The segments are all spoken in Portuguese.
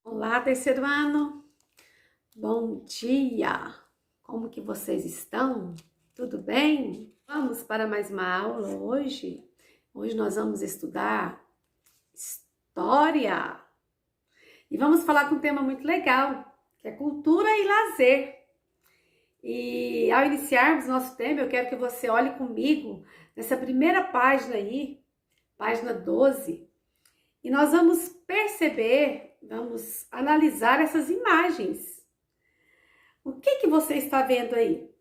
Olá, terceiro ano. Bom dia. Como que vocês estão? Tudo bem? Vamos para mais uma aula hoje. Hoje nós vamos estudar história. E vamos falar de um tema muito legal, que é cultura e lazer. E ao iniciarmos nosso tema, eu quero que você olhe comigo nessa primeira página aí, página 12. E nós vamos perceber, vamos analisar essas imagens. O que você está vendo aí?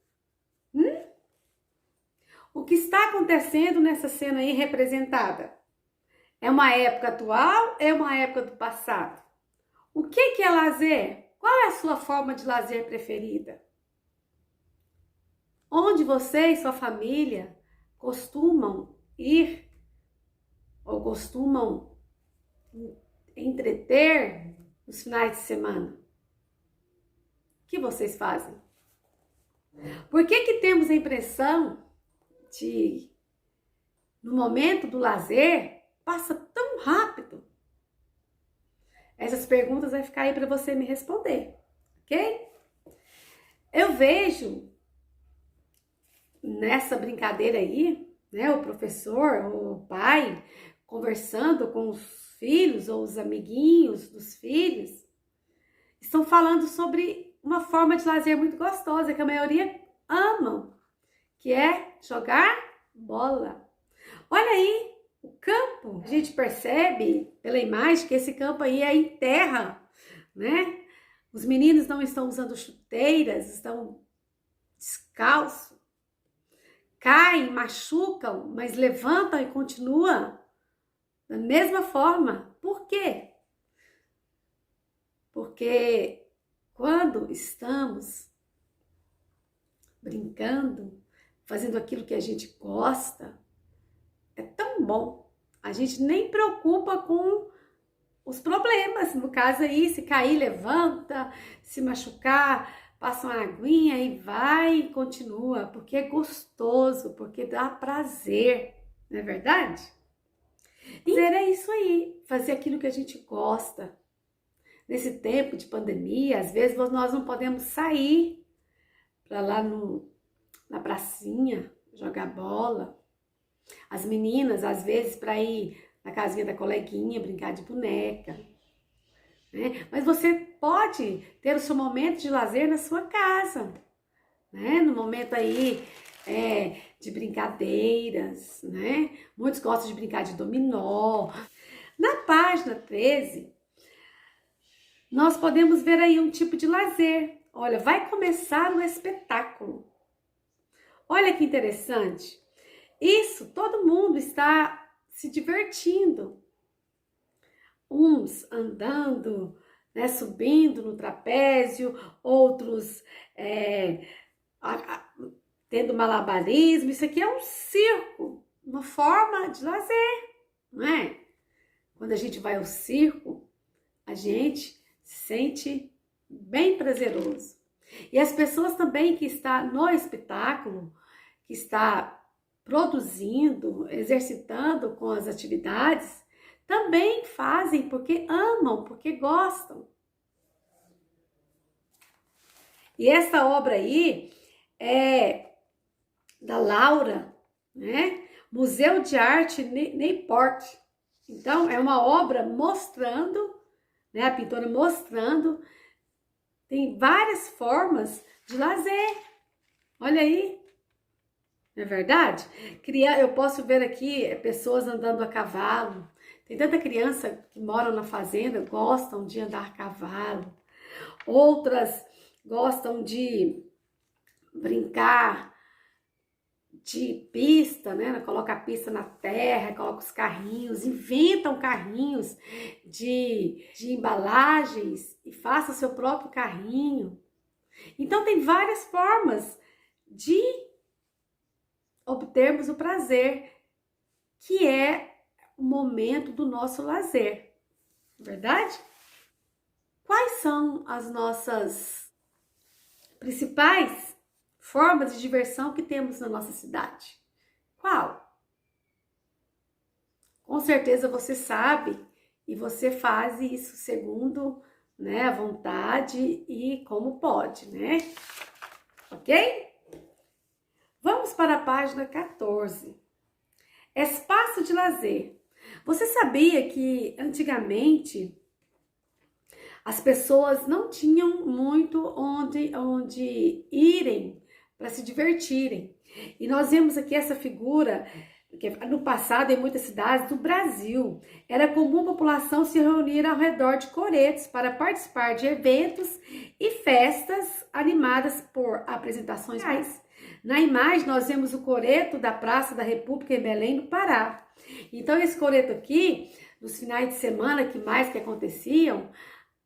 O que está acontecendo nessa cena aí representada? É uma época atual? É uma época do passado? O que é lazer? Qual é a sua forma de lazer preferida? Onde você e sua família costumam ir ou costumam entreter nos finais de semana? O que vocês fazem? Por que temos a impressão de, no momento do lazer, passa tão rápido? Essas perguntas vai ficar aí para você me responder, ok? Eu vejo nessa brincadeira aí, né, o professor, o pai, conversando com os filhos ou os amiguinhos dos filhos, estão falando sobre uma forma de lazer muito gostosa, que a maioria amam, que é jogar bola. Olha aí o campo. A gente percebe pela imagem que esse campo aí é em terra, né? Os meninos não estão usando chuteiras, estão descalços. Caem, machucam, mas levantam e continuam da mesma forma. Por quê? Porque quando estamos brincando, fazendo aquilo que a gente gosta, é tão bom. A gente nem preocupa com os problemas. No caso aí, se cair, levanta, se machucar, passa uma aguinha e vai e continua, porque é gostoso, porque dá prazer, não é verdade? Prazer é isso aí, fazer aquilo que a gente gosta. Nesse tempo de pandemia, às vezes nós não podemos sair para lá na pracinha, jogar bola. As meninas, às vezes, para ir na casinha da coleguinha, brincar de boneca. Né? Mas você pode ter o seu momento de lazer na sua casa. Né? No momento aí de brincadeiras. Né? Muitos gostam de brincar de dominó. Na página 13, nós podemos ver aí um tipo de lazer. Olha, vai começar o espetáculo. Olha que interessante. Isso, todo mundo está se divertindo. Uns andando, né, subindo no trapézio, outros tendo malabarismo. Isso aqui é um circo, uma forma de lazer, não é? Quando a gente vai ao circo, a gente se sente bem prazeroso. E as pessoas também que estão no espetáculo, que está produzindo, exercitando com as atividades, também fazem porque amam, porque gostam. E essa obra aí é da Laura, né? Museu de Arte Newport. Então, é uma obra mostrando, né? A pintora mostrando, tem várias formas de lazer. Olha aí. Não é verdade? Eu posso ver aqui pessoas andando a cavalo. Tem tanta criança que moram na fazenda, gostam de andar a cavalo. Outras gostam de brincar de pista, né? Coloca a pista na terra, coloca os carrinhos, inventam carrinhos de embalagens e faça o seu próprio carrinho. Então tem várias formas de obtermos o prazer, que é o momento do nosso lazer, verdade? Quais são as nossas principais formas de diversão que temos na nossa cidade? Qual? Com certeza você sabe e você faz isso segundo né, à vontade e como pode, né? Ok? Vamos para a página 14. Espaço de lazer. Você sabia que antigamente as pessoas não tinham muito onde irem para se divertirem? E nós vemos aqui essa figura que no passado, em muitas cidades do Brasil, era comum a população se reunir ao redor de coretos para participar de eventos e festas animadas por apresentações reais. Na imagem, nós vemos o coreto da Praça da República em Belém, no Pará. Então, esse coreto aqui, nos finais de semana, que aconteciam,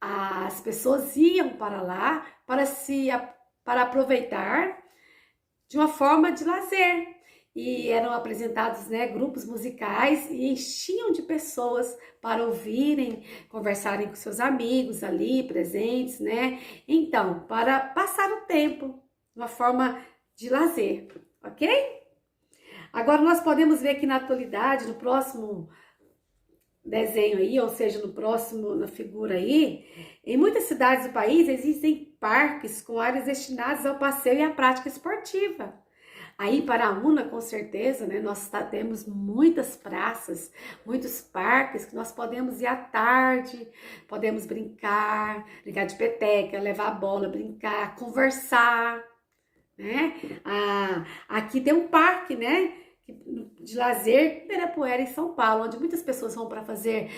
as pessoas iam para lá para aproveitar de uma forma de lazer. E eram apresentados, né, grupos musicais e enchiam de pessoas para ouvirem, conversarem com seus amigos ali presentes, né? Então, para passar o tempo, de uma forma de lazer, ok? Agora nós podemos ver que na atualidade, no próximo desenho aí, ou seja, na figura aí, em muitas cidades do país existem parques com áreas destinadas ao passeio e à prática esportiva. Aí, Paraúna, com certeza, né, nós temos muitas praças, muitos parques que nós podemos ir à tarde, podemos brincar de peteca, levar a bola, brincar, conversar, né? Aqui tem um parque, né, de lazer, Ibirapuera, em São Paulo, onde muitas pessoas vão para fazer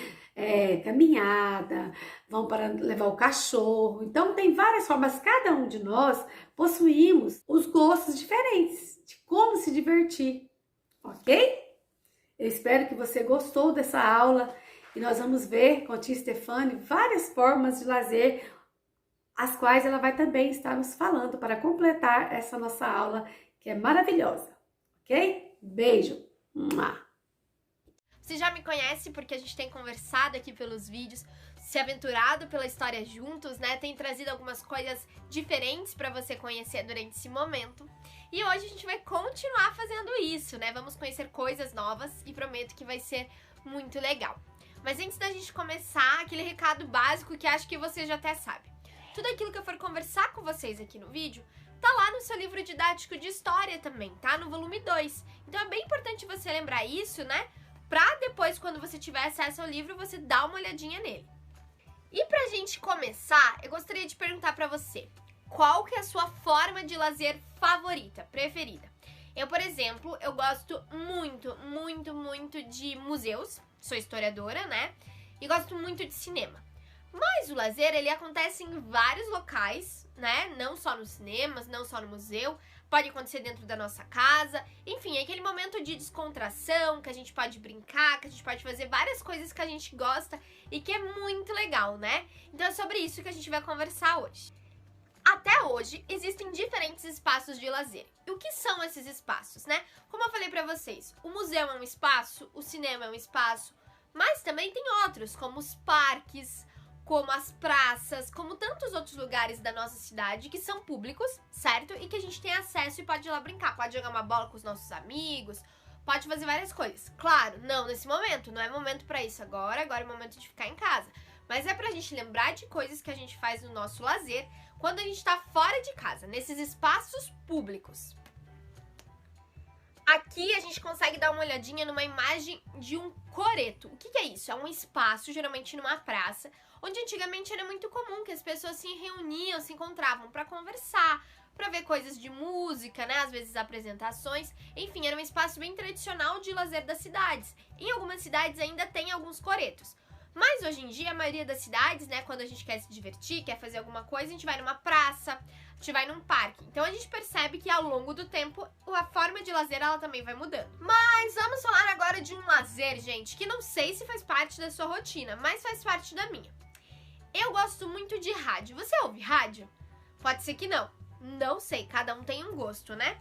caminhada, vão para levar o cachorro. Então, tem várias formas, cada um de nós possuímos os gostos diferentes de como se divertir, ok? Eu espero que você gostou dessa aula e nós vamos ver com a tia Stefane várias formas de lazer, as quais ela vai também estar nos falando para completar essa nossa aula, que é maravilhosa, ok? Beijo! Você já me conhece porque a gente tem conversado aqui pelos vídeos, se aventurado pela história juntos, né? Tem trazido algumas coisas diferentes para você conhecer durante esse momento. E hoje a gente vai continuar fazendo isso, né? Vamos conhecer coisas novas e prometo que vai ser muito legal. Mas antes da gente começar, aquele recado básico que acho que você já até sabe. Tudo aquilo que eu for conversar com vocês aqui no vídeo tá lá no seu livro didático de história também, tá? No volume 2. Então é bem importante você lembrar isso, né? Pra depois, quando você tiver acesso ao livro, você dar uma olhadinha nele. E pra gente começar, eu gostaria de perguntar pra você, qual que é a sua forma de lazer favorita, preferida? Eu, por exemplo, eu gosto muito de museus, sou historiadora, né? E gosto muito de cinema. Mas o lazer, ele acontece em vários locais, né? Não só nos cinemas, não só no museu. Pode acontecer dentro da nossa casa. Enfim, é aquele momento de descontração, que a gente pode brincar, que a gente pode fazer várias coisas que a gente gosta e que é muito legal, né? Então é sobre isso que a gente vai conversar hoje. Até hoje, existem diferentes espaços de lazer. E o que são esses espaços, né? Como eu falei pra vocês, o museu é um espaço, o cinema é um espaço, mas também tem outros, como os parques, como as praças, como tantos outros lugares da nossa cidade que são públicos, certo? E que a gente tem acesso e pode ir lá brincar, pode jogar uma bola com os nossos amigos, pode fazer várias coisas. Claro, não nesse momento, não é momento pra isso agora é momento de ficar em casa. Mas é pra gente lembrar de coisas que a gente faz no nosso lazer quando a gente tá fora de casa, nesses espaços públicos. Aqui a gente consegue dar uma olhadinha numa imagem de um coreto. O que é isso? É um espaço, geralmente numa praça, onde antigamente era muito comum que as pessoas se reuniam, se encontravam para conversar, para ver coisas de música, né? Às vezes apresentações. Enfim, era um espaço bem tradicional de lazer das cidades. Em algumas cidades ainda tem alguns coretos. Mas hoje em dia, a maioria das cidades, né, quando a gente quer se divertir, quer fazer alguma coisa, a gente vai numa praça, a gente vai num parque. Então a gente percebe que ao longo do tempo, a forma de lazer, ela também vai mudando. Mas vamos falar agora de um lazer, gente, que não sei se faz parte da sua rotina, mas faz parte da minha. Eu gosto muito de rádio. Você ouve rádio? Pode ser que não. Não sei, cada um tem um gosto, né?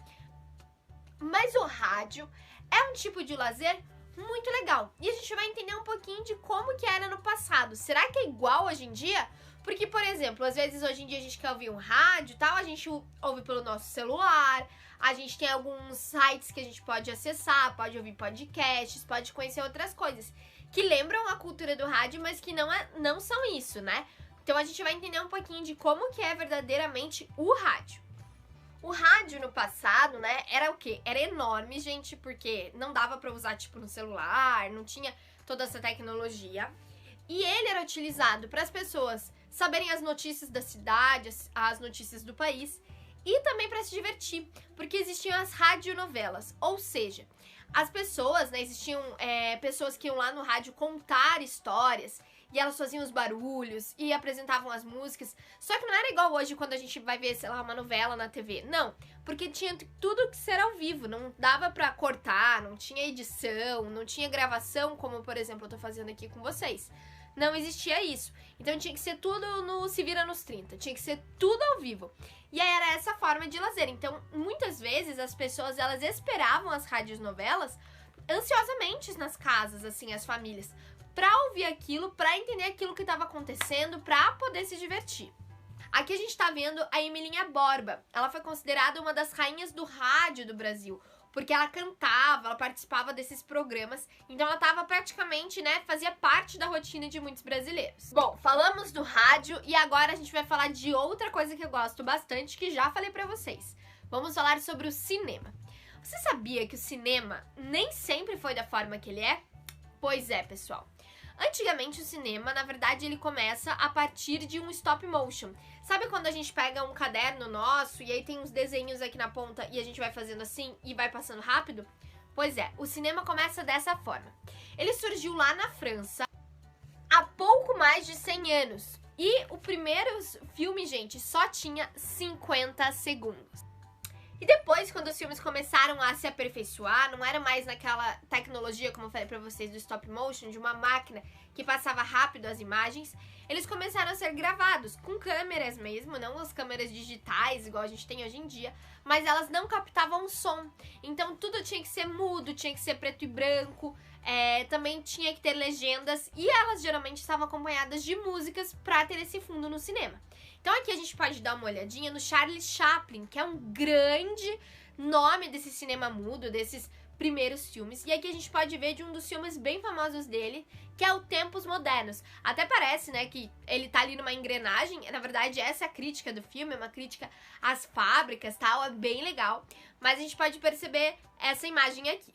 Mas o rádio é um tipo de lazer muito legal. E a gente vai entender um pouquinho de como que era no passado. Será que é igual hoje em dia? Porque, por exemplo, às vezes hoje em dia a gente quer ouvir um rádio e tal, a gente ouve pelo nosso celular, a gente tem alguns sites que a gente pode acessar, pode ouvir podcasts, pode conhecer outras coisas que lembram a cultura do rádio, mas que não são isso, né? Então a gente vai entender um pouquinho de como que é verdadeiramente o rádio. O rádio no passado, né, era o quê? Era enorme, gente, porque não dava pra usar, tipo, no celular, não tinha toda essa tecnologia. E ele era utilizado para as pessoas saberem as notícias da cidade, as notícias do país, e também para se divertir, porque existiam as radionovelas, ou seja, as pessoas, né, existiam pessoas que iam lá no rádio contar histórias, e elas faziam os barulhos e apresentavam as músicas. Só que não era igual hoje quando a gente vai ver, sei lá, uma novela na TV. Não, porque tinha tudo que ser ao vivo. Não dava pra cortar, não tinha edição, não tinha gravação, como, por exemplo, eu tô fazendo aqui com vocês. Não existia isso. Então tinha que ser tudo no Se Vira nos 30. Tinha que ser tudo ao vivo. E aí era essa forma de lazer. Então, muitas vezes, as pessoas, elas esperavam as radionovelas ansiosamente nas casas, assim, as famílias, pra ouvir aquilo, pra entender aquilo que estava acontecendo, pra poder se divertir. Aqui a gente tá vendo a Emilinha Borba. Ela foi considerada uma das rainhas do rádio do Brasil, porque ela cantava, ela participava desses programas, então ela tava praticamente, né, fazia parte da rotina de muitos brasileiros. Bom, falamos do rádio e agora a gente vai falar de outra coisa que eu gosto bastante, que já falei pra vocês. Vamos falar sobre o cinema. Você sabia que o cinema nem sempre foi da forma que ele é? Pois é, pessoal. Antigamente o cinema, na verdade, ele começa a partir de um stop motion. Sabe quando a gente pega um caderno nosso e aí tem uns desenhos aqui na ponta e a gente vai fazendo assim e vai passando rápido? Pois é, o cinema começa dessa forma. Ele surgiu lá na França há pouco mais de 100 anos. E o primeiro filme, gente, só tinha 50 segundos. E depois, quando os filmes começaram a se aperfeiçoar, não era mais naquela tecnologia, como eu falei pra vocês, do stop motion, de uma máquina que passava rápido as imagens, eles começaram a ser gravados com câmeras mesmo, não as câmeras digitais, igual a gente tem hoje em dia, mas elas não captavam som. Então tudo tinha que ser mudo, tinha que ser preto e branco, também tinha que ter legendas, e elas geralmente estavam acompanhadas de músicas pra ter esse fundo no cinema. Então aqui a gente pode dar uma olhadinha no Charlie Chaplin, que é um grande nome desse cinema mudo, desses primeiros filmes. E aqui a gente pode ver de um dos filmes bem famosos dele, que é o Tempos Modernos. Até parece, né, que ele tá ali numa engrenagem. Na verdade, essa é a crítica do filme, é uma crítica às fábricas, tal, é bem legal. Mas a gente pode perceber essa imagem aqui.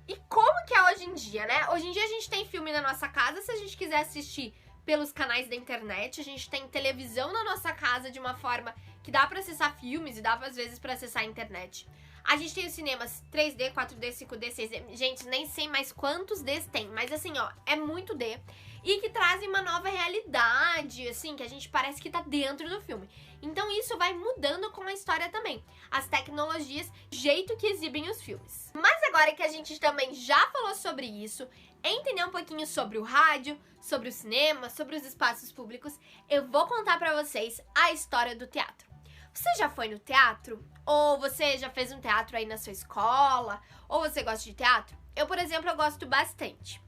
E como que é hoje em dia, né? Hoje em dia a gente tem filme na nossa casa, se a gente quiser assistir pelos canais da internet, a gente tem televisão na nossa casa de uma forma que dá pra acessar filmes e dá às vezes pra acessar a internet. A gente tem os cinemas 3D, 4D, 5D, 6D, gente, nem sei mais quantos Ds tem, mas assim, ó, é muito D. E que trazem uma nova realidade, assim, que a gente parece que tá dentro do filme. Então isso vai mudando com a história também. As tecnologias, jeito que exibem os filmes. Mas agora que a gente também já falou sobre isso, entender um pouquinho sobre o rádio, sobre o cinema, sobre os espaços públicos, eu vou contar pra vocês a história do teatro. Você já foi no teatro? Ou você já fez um teatro aí na sua escola? Ou você gosta de teatro? Eu, por exemplo, eu gosto bastante.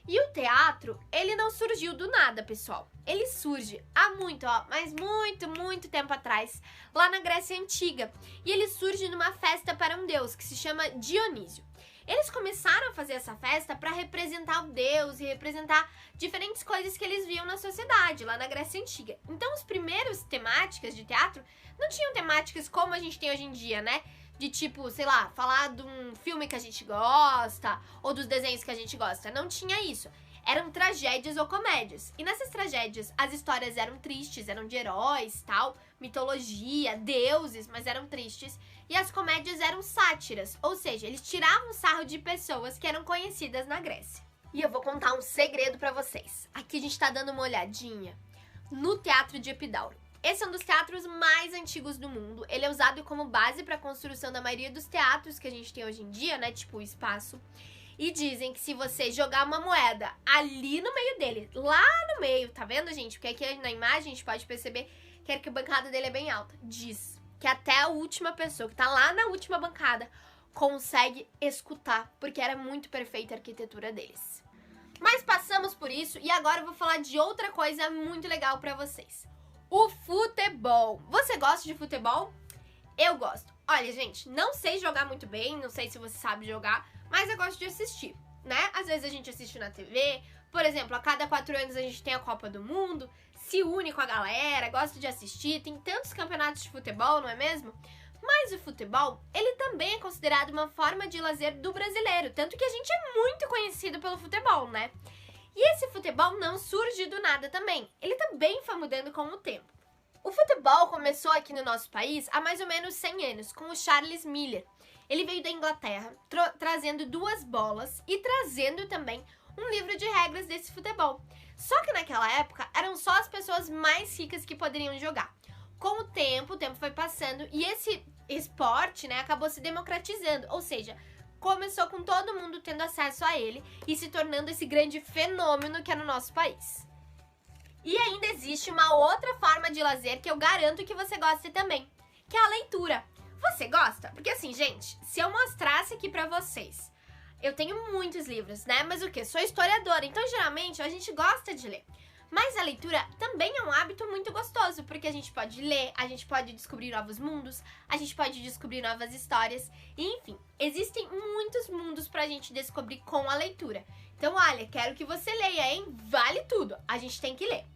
E o teatro, ele não surgiu do nada, pessoal. Ele surge há muito, mas muito tempo atrás, lá na Grécia Antiga. E ele surge numa festa para um deus, que se chama Dionísio. Eles começaram a fazer essa festa para representar o deus e representar diferentes coisas que eles viam na sociedade, lá na Grécia Antiga. Então, os primeiros temáticas de teatro não tinham temáticas como a gente tem hoje em dia, né? De tipo, sei lá, falar de um filme que a gente gosta ou dos desenhos que a gente gosta. Não tinha isso. Eram tragédias ou comédias. E nessas tragédias, as histórias eram tristes, eram de heróis, tal, mitologia, deuses, mas eram tristes. E as comédias eram sátiras, ou seja, eles tiravam sarro de pessoas que eram conhecidas na Grécia. E eu vou contar um segredo pra vocês. Aqui a gente tá dando uma olhadinha no Teatro de Epidauro. Esse é um dos teatros mais antigos do mundo. Ele é usado como base para a construção da maioria dos teatros que a gente tem hoje em dia, né? Tipo o Espaço. E dizem que se você jogar uma moeda ali no meio dele, lá no meio, tá vendo, gente? Porque aqui na imagem a gente pode perceber que a arquibancada dele é bem alta. Diz que até a última pessoa que tá lá na última bancada consegue escutar, porque era muito perfeita a arquitetura deles. Mas passamos por isso e agora eu vou falar de outra coisa muito legal pra vocês. O futebol. Você gosta de futebol? Eu gosto. Olha, gente, não sei jogar muito bem, não sei se você sabe jogar, mas eu gosto de assistir, né? Às vezes a gente assiste na TV, Por exemplo, a cada 4 anos a gente tem a Copa do Mundo, se une com a galera, gosta de assistir, tem tantos campeonatos de futebol, não é mesmo? Mas o futebol, ele também é considerado uma forma de lazer do brasileiro, tanto que a gente é muito conhecido pelo futebol, né? E esse futebol não surge do nada também, ele também foi mudando com o tempo. O futebol começou aqui no nosso país há mais ou menos 100 anos, com o Charles Miller. Ele veio da Inglaterra, trazendo 2 bolas e trazendo também um livro de regras desse futebol. Só que naquela época, eram só as pessoas mais ricas que poderiam jogar. Com o tempo foi passando e esse esporte, né, acabou se democratizando, ou seja, começou com todo mundo tendo acesso a ele e se tornando esse grande fenômeno que é no nosso país. E ainda existe uma outra forma de lazer que eu garanto que você goste também, que é a leitura. Você gosta? Porque assim, gente, se eu mostrasse aqui pra vocês, eu tenho muitos livros, né? Mas o quê? Sou historiadora, então geralmente a gente gosta de ler. Mas a leitura também é um hábito muito gostoso, porque a gente pode ler, a gente pode descobrir novos mundos, a gente pode descobrir novas histórias, e enfim, existem muitos mundos pra gente descobrir com a leitura. Então, olha, quero que você leia, hein? Vale tudo, a gente tem que ler.